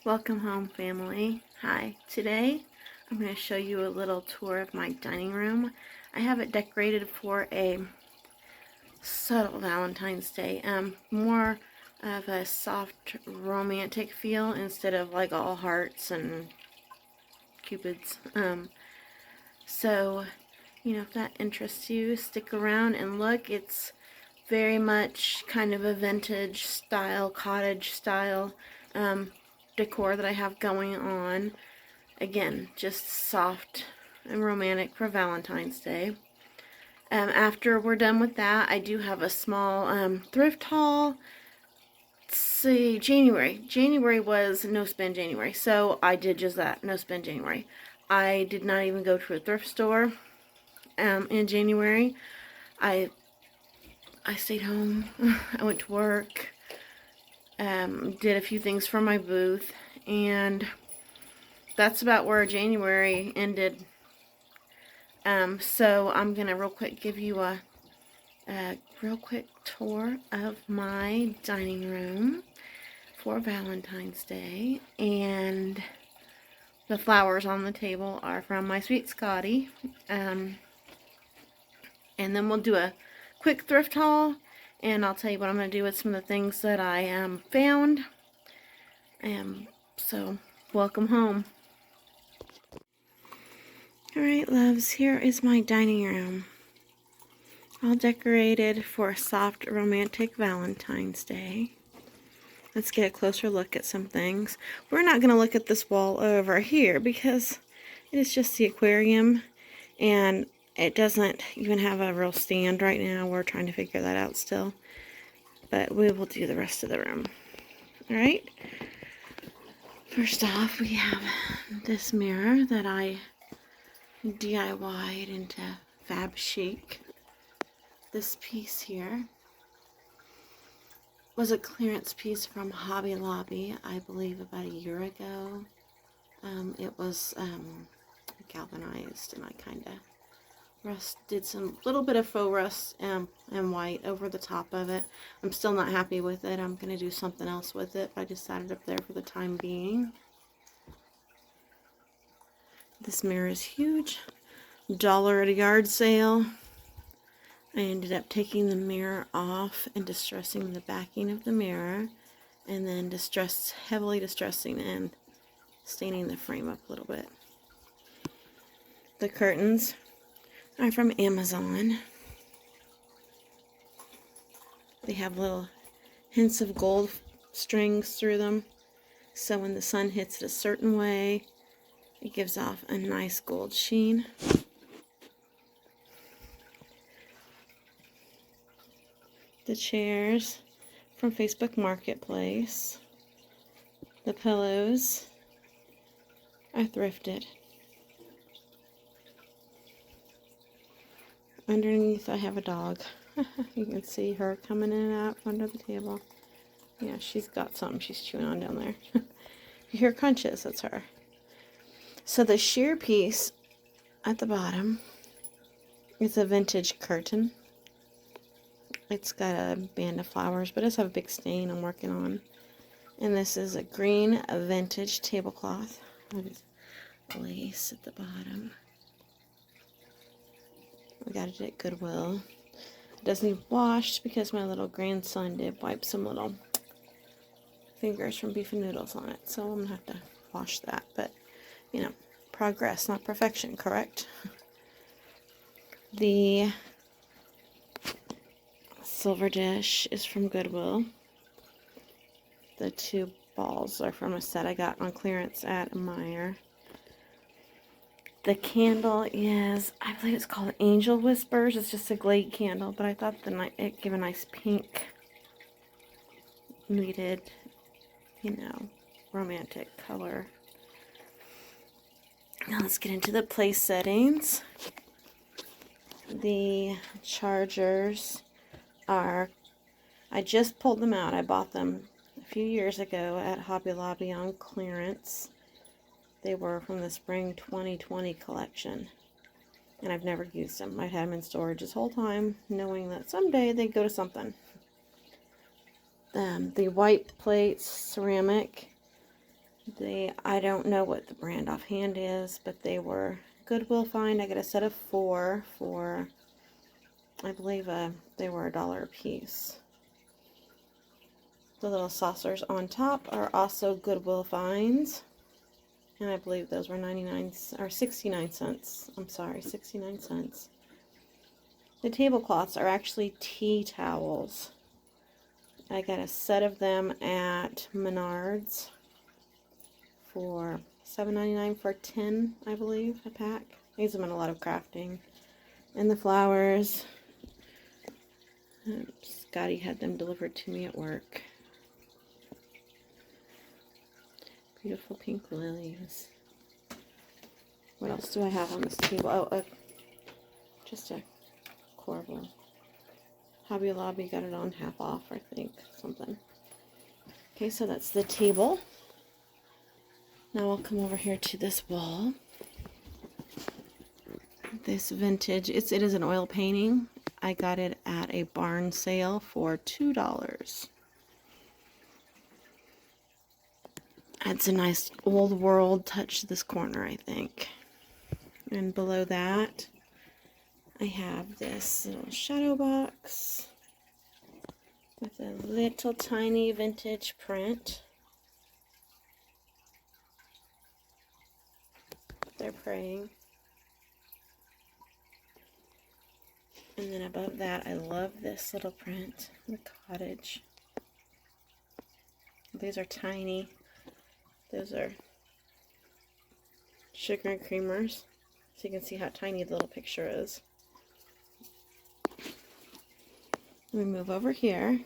Welcome home, family. Hi. Today I'm going to show you a little tour of my dining room. I have it decorated for a subtle Valentine's Day. More of a soft romantic feel instead of like all hearts and cupids. So, if that interests you, stick around and look. It's very much kind of a vintage style, cottage style decor that I have going on. Again, just soft and romantic for Valentine's Day. After we're done with that, I do have a small thrift haul. Let's see, January. January was no spend January, so I did just that, no spend January. I did not even go to a thrift store in January. I stayed home. I went to work. Did a few things for my booth, and that's about where January ended. So I'm gonna real quick give you a real quick tour of my dining room for Valentine's Day, and the flowers on the table are from my sweet Scotty. And then we'll do a quick thrift haul, and I'll tell you what I'm gonna do with some of the things that I found. So welcome home. Alright, loves, here is my dining room. All decorated for a soft, romantic Valentine's Day. Let's get a closer look at some things. We're not going to look at this wall over here because it is just the aquarium, and it doesn't even have a real stand right now. We're trying to figure that out still. But we will do the rest of the room. Alright? First off, we have this mirror that I DIY'd into Fab Chic. This piece here was a clearance piece from Hobby Lobby, I believe about a year ago. It was galvanized, and I kind of did some little bit of faux rust and white over the top of it. I'm still not happy with it. I'm going to do something else with it, but I decided up there for the time being. This mirror is huge. $1 at a yard sale. I ended up taking the mirror off and distressing the backing of the mirror, and then heavily distressing and staining the frame up a little bit. The curtains are from Amazon. They have little hints of gold strings through them, so when the sun hits it a certain way, it gives off a nice gold sheen. The chairs from Facebook Marketplace. The pillows are thrifted. Underneath I have a dog. You can see her coming in and out under the table. Yeah, she's got something she's chewing on down there. You hear crunches, that's her. So the sheer piece at the bottom is a vintage curtain. It's got a band of flowers, but it does have a big stain I'm working on. And this is a green vintage tablecloth with lace at the bottom. I got it at Goodwill. It doesn't need washed because my little grandson did wipe some little fingers from beef and noodles on it. So I'm going to have to wash that. But, progress, not perfection, correct? The silver dish is from Goodwill. The 2 balls are from a set I got on clearance at Meijer. The candle is, I believe it's called Angel Whispers. It's just a Glade candle, but I thought it gave a nice pink, muted, romantic color. Now let's get into the place settings. The chargers are, I just pulled them out. I bought them a few years ago at Hobby Lobby on clearance. They were from the spring 2020 collection, and I've never used them. I've had them in storage this whole time, knowing that someday they'd go to something. The white plates, ceramic, I don't know what the brand offhand is, but they were Goodwill find. I got a set of 4 for, I believe they were $1 a piece. The little saucers on top are also Goodwill finds. And I believe those were 99 or 69 cents. I'm sorry, 69 cents. The tablecloths are actually tea towels. I got a set of them at Menards for $7.99 for 10, I believe, a pack. I use them in a lot of crafting. And the flowers, Scotty had them delivered to me at work. Beautiful pink lilies. What else do I have on this table? Oh, just a corbel. Hobby Lobby got it on half off, I think, something. Okay, so that's the table. Now I'll come over here to this wall. This vintage, it is an oil painting. I got it at a barn sale for $2. Adds a nice old world touch to this corner, I think. And below that, I have this little shadow box with a little tiny vintage print. They're praying. And then above that, I love this little print, the cottage. These are tiny. Those are sugar and creamers. So you can see how tiny the little picture is. Let me move over here.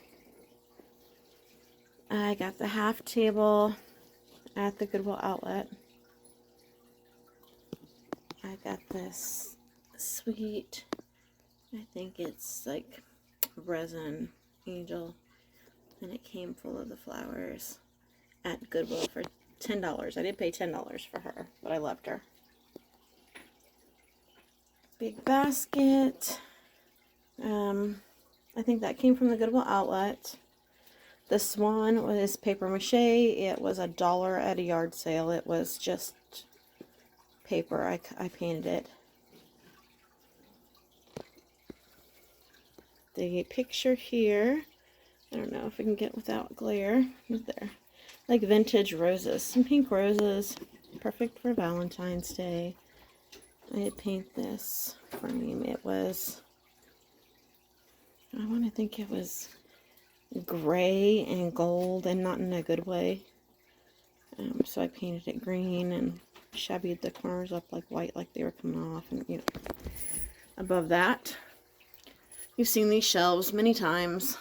I got the half table at the Goodwill outlet. I got this sweet, I think it's like resin angel, and it came full of the flowers at Goodwill for $10. I did pay $10 for her, but I loved her. Big basket. I think that came from the Goodwill outlet. The swan was paper mache. It was $1 at a yard sale. It was just paper. I painted it. The picture here, I don't know if I can get without glare. There. Like vintage roses. Some pink roses. Perfect for Valentine's Day. I did paint this frame. It was, I want to think it was gray and gold, and not in a good way. So I painted it green and shabbied the corners up like white, like they were coming off. And you know, above that, you've seen these shelves many times.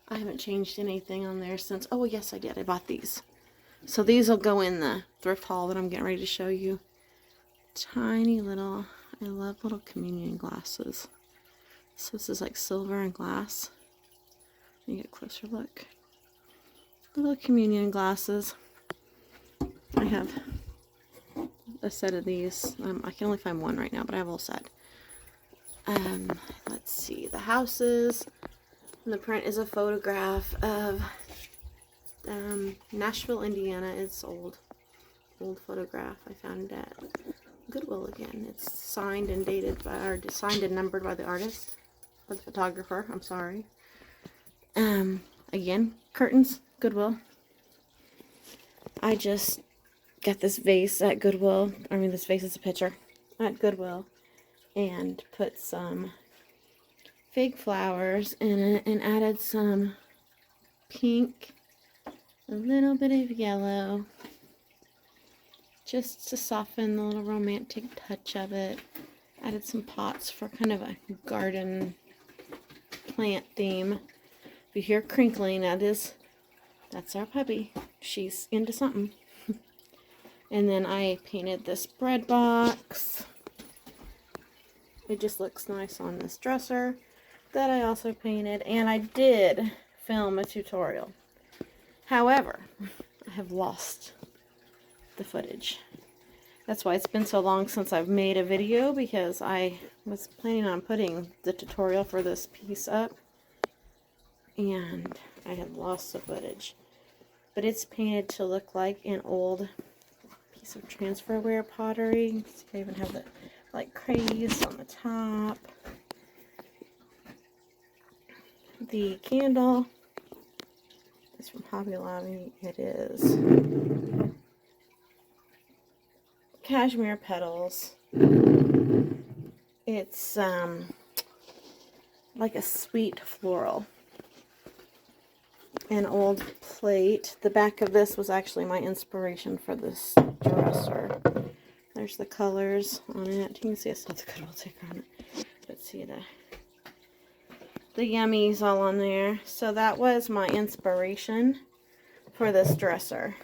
I haven't changed anything on there since. Oh yes, I did. I bought these. So these will go in the thrift haul that I'm getting ready to show you. Tiny little, I love little communion glasses. So this is like silver and glass. Let me get a closer look. Little communion glasses. I have a set of these. I can only find one right now, but I have a whole set. Let's see. The houses. And the print is a photograph of Nashville, Indiana. It's old photograph. I found it at Goodwill again. It's signed and dated by, or signed and numbered by the artist, or the photographer. I'm sorry. Again, curtains, Goodwill. I just got this vase at Goodwill. I mean, this vase is a picture at Goodwill, and put some fake flowers in it, and added some pink, a little bit of yellow, just to soften the little romantic touch of it. Added some pots for kind of a garden plant theme. If you hear crinkling, that's our puppy. She's into something. And then I painted this bread box. It just looks nice on this dresser that I also painted. And I did film a tutorial. However, I have lost the footage. That's why it's been so long since I've made a video, because I was planning on putting the tutorial for this piece up, and I had lost the footage. but it's painted to look like an old piece of transferware pottery. See, I even have the like craze on the top. The candle is from Hobby Lobby. It is cashmere petals. It's like a sweet floral. An old plate. The back of this was actually my inspiration for this dresser. There's the colors on it. You can see it's not the Goodwill sticker on it. But see the yummies all on there. So that was my inspiration for this dresser.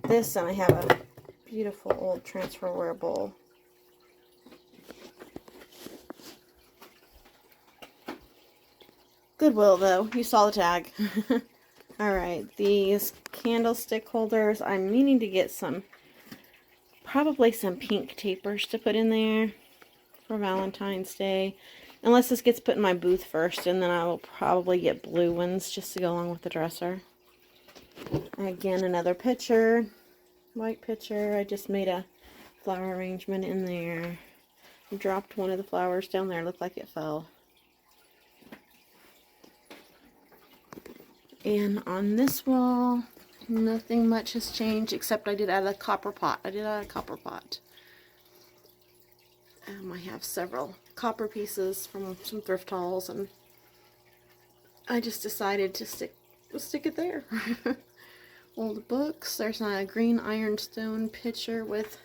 This, and I have a beautiful old transferware bowl. Goodwill, though. You saw the tag. Alright, these candlestick holders. I'm meaning to get probably some pink tapers to put in there for Valentine's Day. Unless this gets put in my booth first, and then I will probably get blue ones just to go along with the dresser. Again, another pitcher. White pitcher. I just made a flower arrangement in there. Dropped one of the flowers down there. Looked like it fell. And on this wall, nothing much has changed, except I did add a copper pot. I have several copper pieces from some thrift hauls, and I just decided to stick it there. Old books. There's a green ironstone pitcher with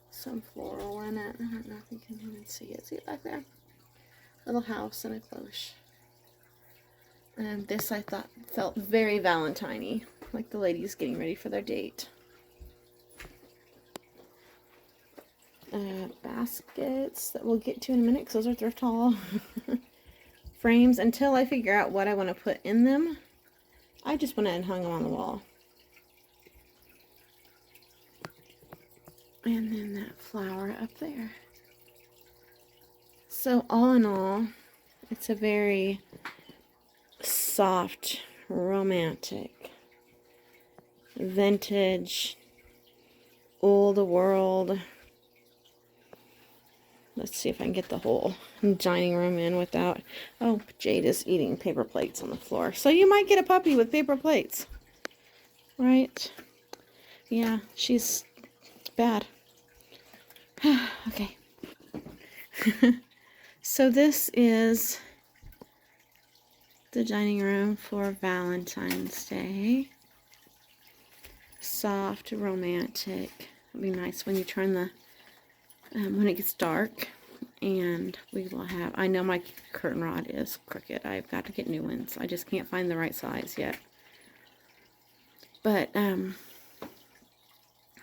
some floral in it. I don't know if you can even see it. See it back there? Little house and a cloche. And this I thought felt very Valentine-y, like the ladies getting ready for their date. Baskets that we'll get to in a minute because those are thrift haul. Frames. Until I figure out what I want to put in them, I just went ahead and hung them on the wall. And then that flower up there. So all in all, it's a very soft, romantic, vintage, old world. Let's see if I can get the whole dining room in without... Oh, Jade is eating paper plates on the floor. So you might get a puppy with paper plates. Right? Yeah, she's bad. Okay. So this is the dining room for Valentine's Day. Soft, romantic. It'll be nice when you turn the... when it gets dark. And we will have... I know my curtain rod is crooked. I've got to get new ones. I just can't find the right size yet. But, I'll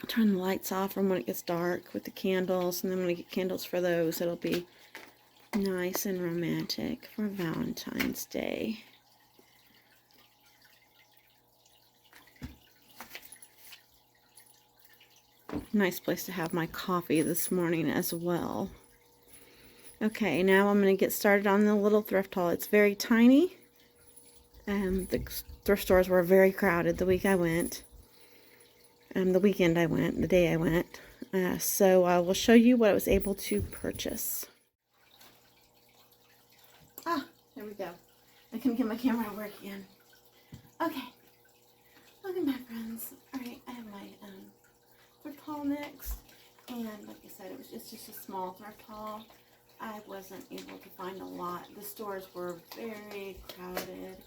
turn the lights off from when it gets dark with the candles. And then when I get candles for those, it'll be nice and romantic for Valentine's Day. Nice place to have my coffee this morning as well. Okay, now I'm going to get started on the little thrift haul. It's very tiny. The thrift stores were very crowded the week I went. The weekend I went, the day I went. So I will show you what I was able to purchase. There we go. I couldn't get my camera to work again. Okay. Welcome back, friends. Alright, I have my thrift haul next. And like I said, it's just a small thrift haul. I wasn't able to find a lot. The stores were very crowded.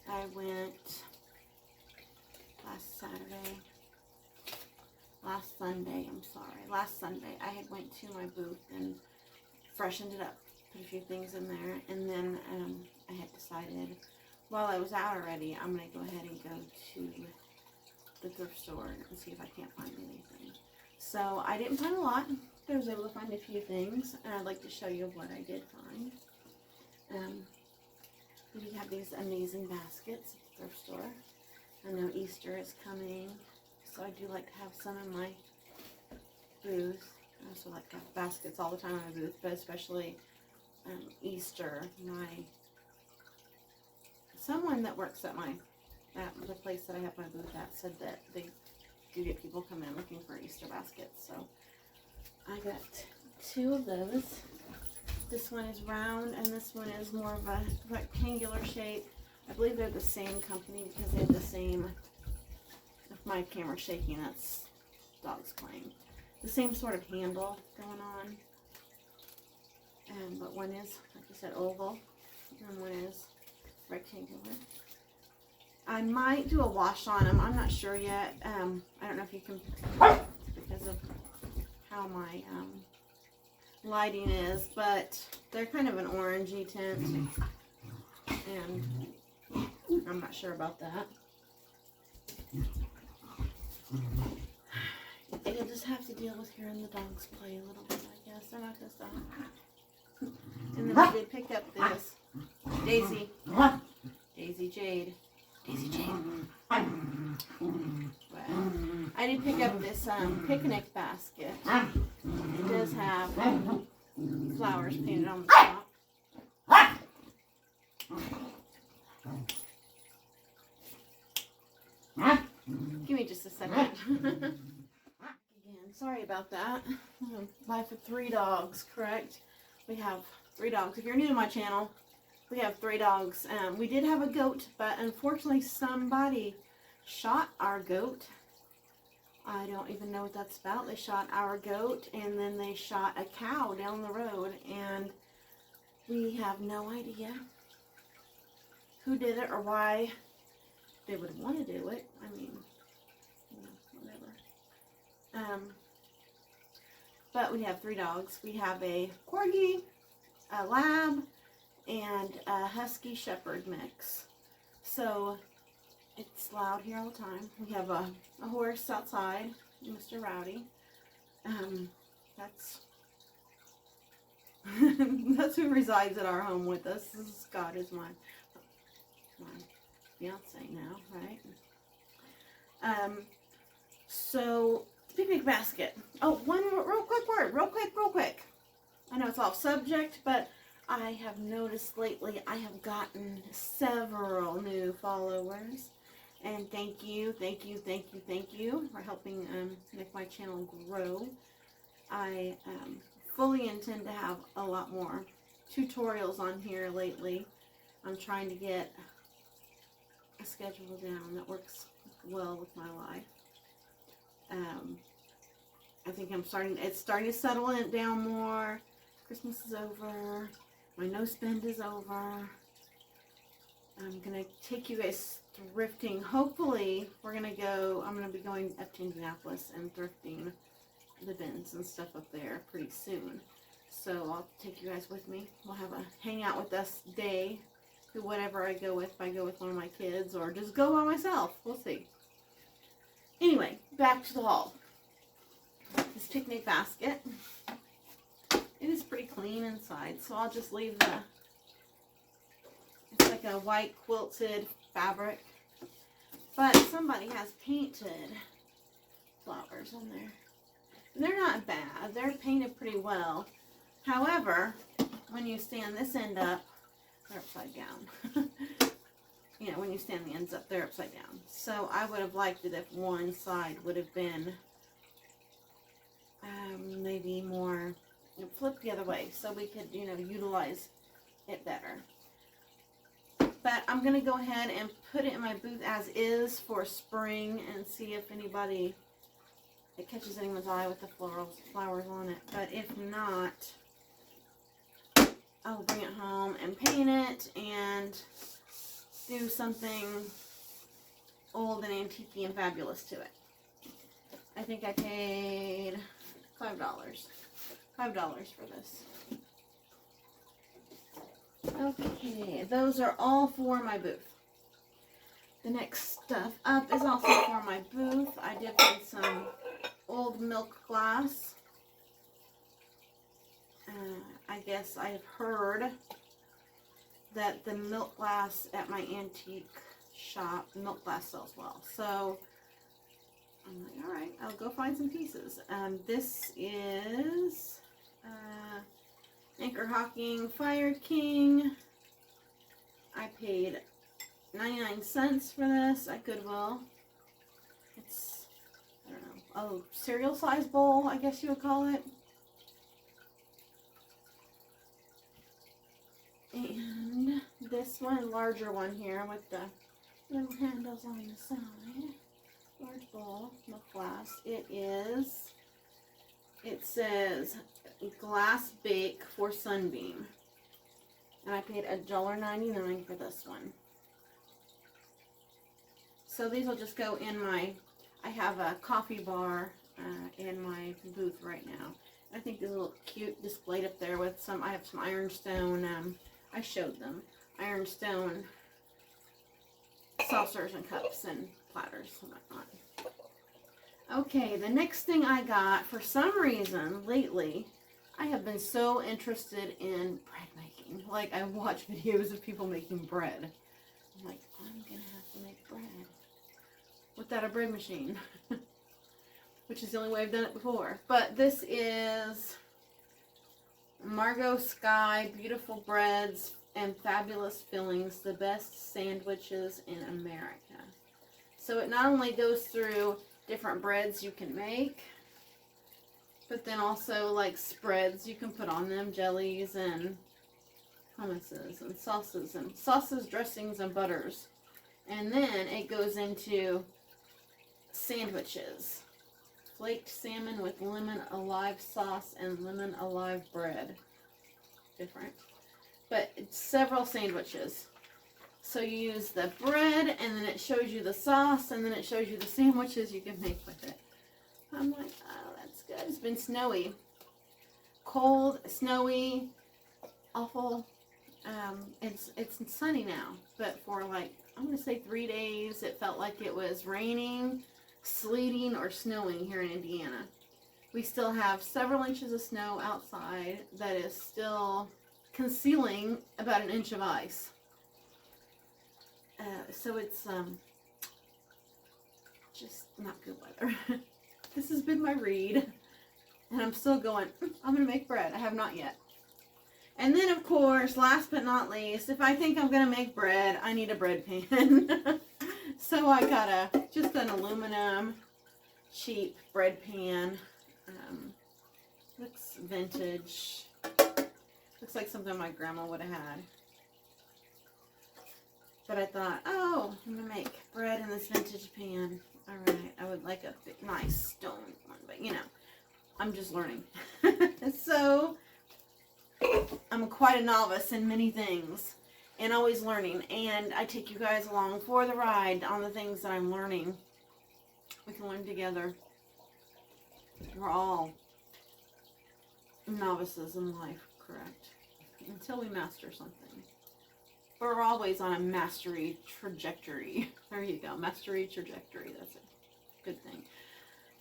I went last Sunday, I had went to my booth and freshened it up, put a few things in there, and then I had decided, while I was out already, I'm going to go ahead and go to the thrift store and see if I can't find anything. So I didn't find a lot, but I was able to find a few things, and I'd like to show you what I did find. We have these amazing baskets at the thrift store. I know Easter is coming, so I do like to have some in my booth. I also like to have baskets all the time in my booth, but especially Easter. Someone that works at my the place that I have my booth at said that they do get people come in looking for Easter baskets. So I got 2 of those. This one is round and this one is more of a rectangular shape. I believe they're the same company because they have the same, if my camera's shaking, that's dogs playing. The same sort of handle going on. But one is, like I said, oval and one is rectangular. I might do a wash on them. I'm not sure yet. I don't know if you can, because of how my lighting is, but they're kind of an orangey tint, and I'm not sure about that. You'll just have to deal with hearing the dogs play a little bit, I guess. They're not going to stop. And then I did pick up this Daisy Jade. Well, I did pick up this picnic basket. It does have flowers painted on the top. Give me just a second. Again, sorry about that. Buy for 3 dogs, correct? We have 3 dogs. If you're new to my channel, we have 3 dogs. We did have a goat, but unfortunately somebody shot our goat. I don't even know what that's about. They shot our goat and then they shot a cow down the road, and we have no idea who did it or why they would want to do it. I mean, you know, whatever. But we have 3 dogs. We have a corgi, a lab, and a husky shepherd mix. So it's loud here all the time. We have a horse outside, Mr. Rowdy. That's that's who resides at our home with us. Scott is my fiance now, right? So picnic basket. Oh, one real quick word, real quick. I know it's off subject, but I have noticed lately I have gotten several new followers. And thank you for helping make my channel grow. I fully intend to have a lot more tutorials on here lately. I'm trying to get a schedule down that works well with my life. I think it's starting to settle it down more. Christmas is over. My no spend is over. I'm going to take you guys thrifting. Hopefully, I'm going to be going up to Indianapolis and thrifting the bins and stuff up there pretty soon. So I'll take you guys with me. We'll have a hang out with us day. Whatever I go with, if I go with one of my kids or just go by myself. We'll see. Anyway, back to the haul. This picnic basket. It is pretty clean inside, so I'll just leave it's like a white quilted fabric. But somebody has painted flowers on there. And they're not bad. They're painted pretty well. However, when you stand this end up, they're upside down. You know, when you stand the ends up, they're upside down. So I would have liked it if one side would have been maybe more flipped the other way, so we could, you know, utilize it better. But I'm going to go ahead and put it in my booth as is for spring and see if it catches anyone's eye with the flowers on it. But if not, I'll bring it home and paint it and do something old and antique and fabulous to it. I think I paid $5 for this. Okay, those are all for my booth. The next stuff up is also for my booth. I did find some old milk glass. I guess I've heard that the milk glass at my antique shop, milk glass sells well. So I'm like, alright, I'll go find some pieces. This is Anchor Hawking Fire King. I paid 99 cents for this at Goodwill. It's, I don't know, a cereal size bowl, I guess you would call it. And this one, larger one here with the little handles on the side. Large bowl, milk glass. It says glass bake for Sunbeam. And I paid $1.99 for this one. So these will just go in I have a coffee bar in my booth right now. I think these look cute displayed up there with I have some ironstone, I showed them, ironstone saucers and cups and platters and whatnot. Okay, the next thing I got, for some reason, lately, I have been so interested in bread making. Like, I watch videos of people making bread. I'm like, I'm going to have to make bread without a bread machine. Which is the only way I've done it before. But this is Margot Sky Beautiful Breads and Fabulous Fillings, the best sandwiches in America. So it not only goes through different breads you can make, but then also like spreads you can put on them, jellies and hummuses and sauces, dressings, and butters. And then it goes into sandwiches. Flaked salmon with lemon alive sauce and lemon alive bread. Different. But it's several sandwiches. So you use the bread, and then it shows you the sauce, and then it shows you the sandwiches you can make with it. I'm like, oh, that's good. It's been snowy. Cold, snowy, awful. It's sunny now, but for like, I'm going to say 3 days, it felt like it was raining, sleeting, or snowing here in Indiana. We still have several inches of snow outside that is still concealing about an inch of ice. So it's just not good weather. This has been my read, and I'm still going, I'm going to make bread. I have not yet. And then, of course, last but not least, if I think I'm going to make bread, I need a bread pan. So I got just an aluminum cheap bread pan. Looks vintage. Looks like something my grandma would have had. But I thought, oh, I'm going to make bread in this vintage pan. Alright, I would like a big, nice stone one, but you know, I'm just learning. So, I'm quite a novice in many things, and always learning, and I take you guys along for the ride on the things that I'm learning. We can learn together. We're all novices in life, correct? Until we master something. But we're always on a mastery trajectory. There you go, mastery trajectory. That's a good thing.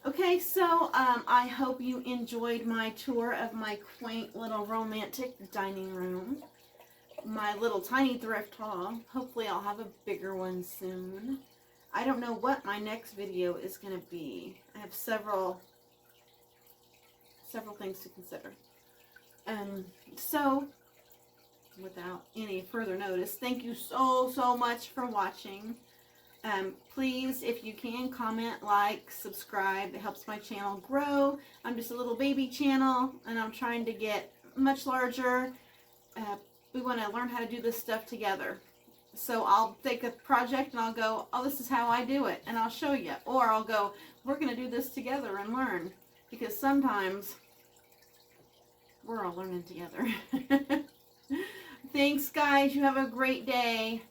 Okay, so I hope you enjoyed my tour of my quaint little romantic dining room. My little tiny thrift haul. Hopefully I'll have a bigger one soon. I don't know what my next video is going to be. I have several things to consider. So, without any further notice, thank you so much for watching. Please, if you can, comment, like, subscribe. It helps my channel grow. I'm just a little baby channel, and I'm trying to get much larger. We want to learn how to do this stuff together. So I'll take a project and I'll go, oh, this is how I do it, and I'll show you. Or I'll go, we're going to do this together and learn. Because sometimes we're all learning together. Thanks, guys. You have a great day.